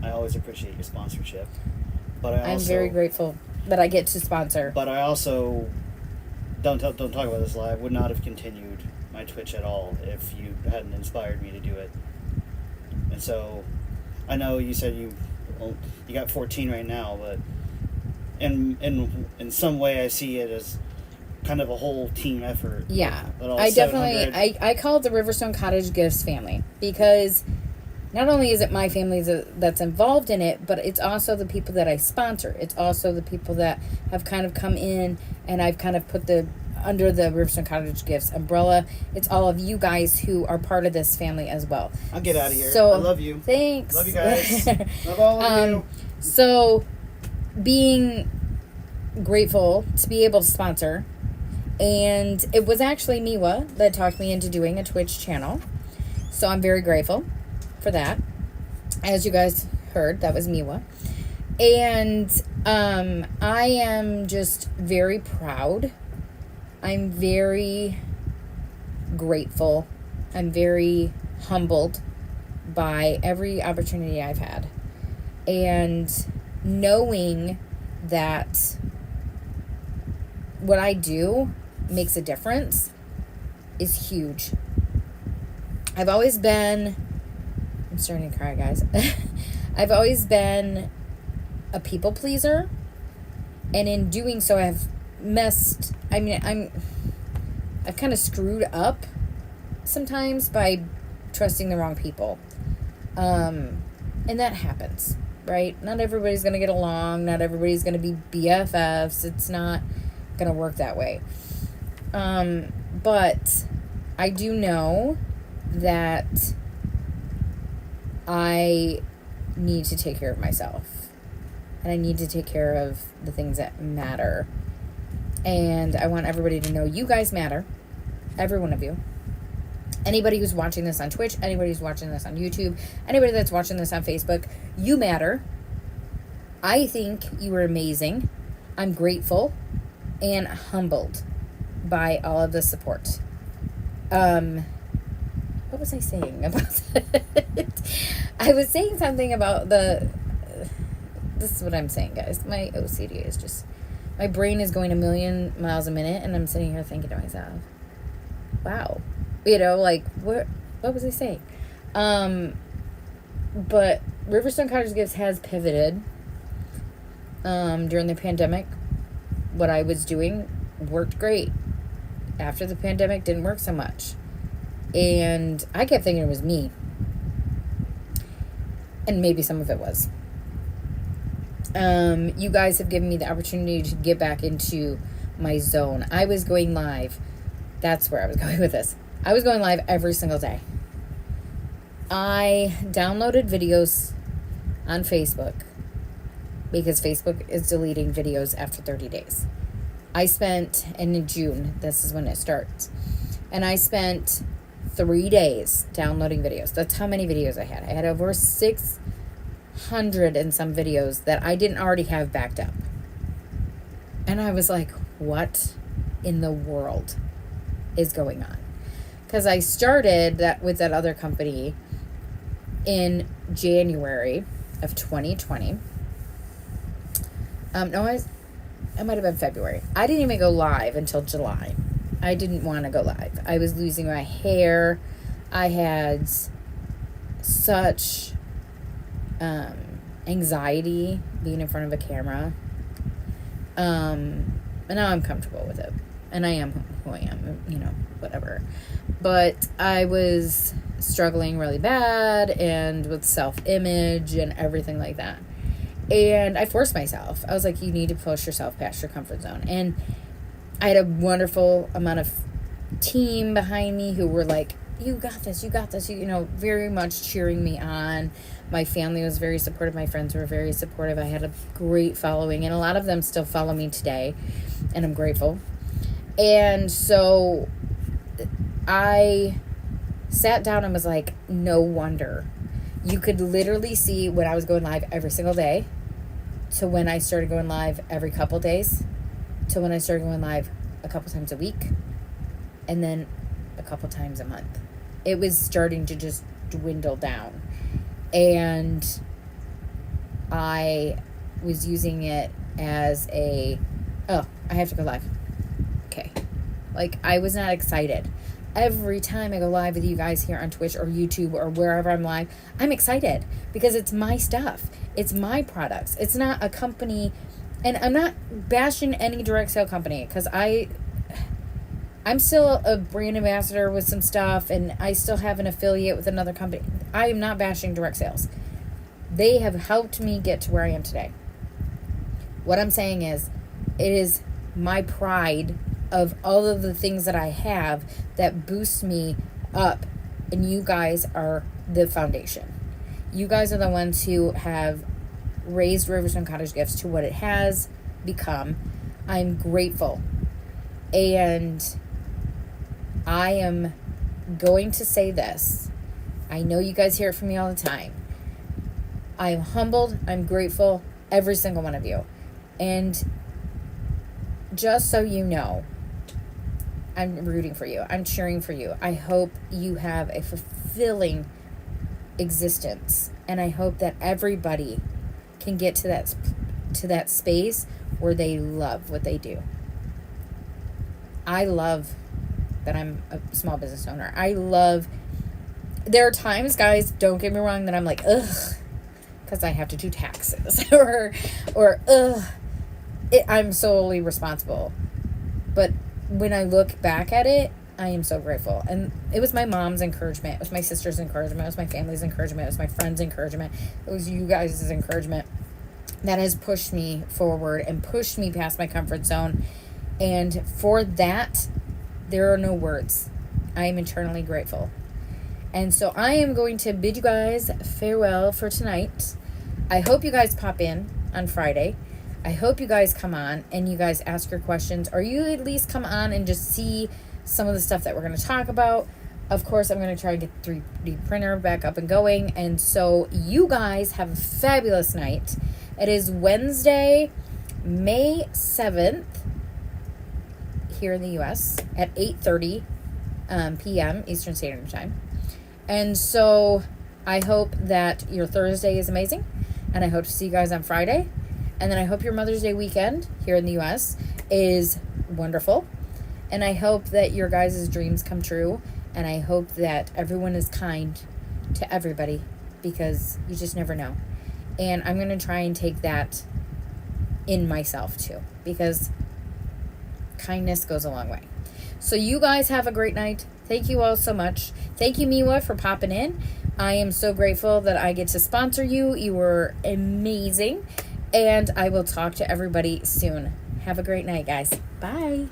always appreciate your sponsorship. But I'm very grateful that I get to sponsor. But I also... Don't talk about this live. Would not have continued my Twitch at all if you hadn't inspired me to do it. And so, I know you said you got 14 right now, but in some way I see it as kind of a whole team effort. Yeah, I definitely I call it the Riverstone Cottage Gifts family, because not only is it my family that's involved in it, but it's also the people that I sponsor. It's also the people that have kind of come in and I've kind of put under the Riverstone Cottage Gifts umbrella. It's all of you guys who are part of this family as well. I'll get out of here. So, I love you. Thanks. Love you guys. Love all of you. So, being grateful to be able to sponsor, and it was actually Miwa that talked me into doing a Twitch channel. So I'm very grateful for that. As you guys heard, that was Miwa. And I am just very proud. I'm very grateful. I'm very humbled by every opportunity I've had. And knowing that what I do makes a difference is huge. I've always been... I'm starting to cry, guys. I've always been a people pleaser, and in doing so I've kind of screwed up sometimes by trusting the wrong people. And that happens, right? Not everybody's going to get along. Not everybody's going to be BFFs. It's not going to work that way. But I do know that I need to take care of myself. and I need to take care of the things that matter. And I want everybody to know you guys matter. Every one of you. Anybody who's watching this on Twitch, anybody who's watching this on YouTube, anybody that's watching this on Facebook, you matter. I think you are amazing. I'm grateful and humbled by all of the support. What was I saying about that? I was saying something about this is what I'm saying, guys. My OCD is just, my brain is going a million miles a minute, and I'm sitting here thinking to myself, wow. Like, what was I saying? But Riverstone Cottage Gifts has pivoted during the pandemic. What I was doing worked great. After the pandemic, didn't work so much. And I kept thinking it was me. And maybe some of it was. You guys have given me the opportunity to get back into my zone. I was going live. That's where I was going with this. I was going live every single day. I downloaded videos on Facebook because Facebook is deleting videos after 30 days. And in June, this is when it starts. And I spent 3 days downloading videos. That's how many videos I had. I had over 600 and some videos that I didn't already have backed up. And I was like, what in the world is going on? Because I started that with that other company in January of 2020. It might have been February. I didn't even go live until July. I didn't want to go live. I was losing my hair. I had such anxiety being in front of a camera. And now I'm comfortable with it. And I am who I am, whatever. But I was struggling really bad and with self-image and everything like that. And I forced myself. I was like, you need to push yourself past your comfort zone. And I had a wonderful amount of team behind me who were like, you got this, very much cheering me on. My family was very supportive. My friends were very supportive. I had a great following, and a lot of them still follow me today, and I'm grateful. And so I sat down and was like, no wonder. You could literally see when I was going live every single day to when I started going live every couple days to when I started going live a couple times a week and then a couple times a month. It was starting to just dwindle down. And I was using it as I have to go live. Okay. Like, I was not excited. Every time I go live with you guys here on Twitch or YouTube or wherever I'm live, I'm excited because it's my stuff. It's my products. It's not a company, and I'm not bashing any direct sale company because I'm still a brand ambassador with some stuff, and I still have an affiliate with another company. I am not bashing direct sales. They have helped me get to where I am today. What I'm saying is, it is my pride of all of the things that I have that boosts me up, and you guys are the foundation. You guys are the ones who have raised Riverstone Cottage Gifts to what it has become. I'm grateful, and I am going to say this. I know you guys hear it from me all the time. I am humbled. I'm grateful, every single one of you. And just so you know, I'm rooting for you. I'm cheering for you. I hope you have a fulfilling existence. And I hope that everybody can get to that space where they love what they do. I love that I'm a small business owner. There are times, guys, don't get me wrong, that I'm like, ugh, because I have to do taxes or ugh, I'm solely responsible. But when I look back at it, I am so grateful. And it was my mom's encouragement. It was my sister's encouragement. It was my family's encouragement. It was my friend's encouragement. It was you guys' encouragement that has pushed me forward and pushed me past my comfort zone. And for that, there are no words. I am eternally grateful. And so I am going to bid you guys farewell for tonight. I hope you guys pop in on Friday. I hope you guys come on and you guys ask your questions, or you at least come on and just see some of the stuff that we're going to talk about. Of course, I'm going to try to get the 3D printer back up and going. And so you guys have a fabulous night. It is Wednesday, May 7th, here in the U.S. at 8:30 p.m. Eastern Standard Time. And so I hope that your Thursday is amazing. And I hope to see you guys on Friday. And then I hope your Mother's Day weekend here in the U.S. is wonderful. And I hope that your guys' dreams come true. And I hope that everyone is kind to everybody, because you just never know. And I'm going to try and take that in myself too, because kindness goes a long way. So you guys have a great night. Thank you all so much. Thank you, Miwa, for popping in. I am so grateful that I get to sponsor you. You were amazing. And I will talk to everybody soon. Have a great night, guys. Bye.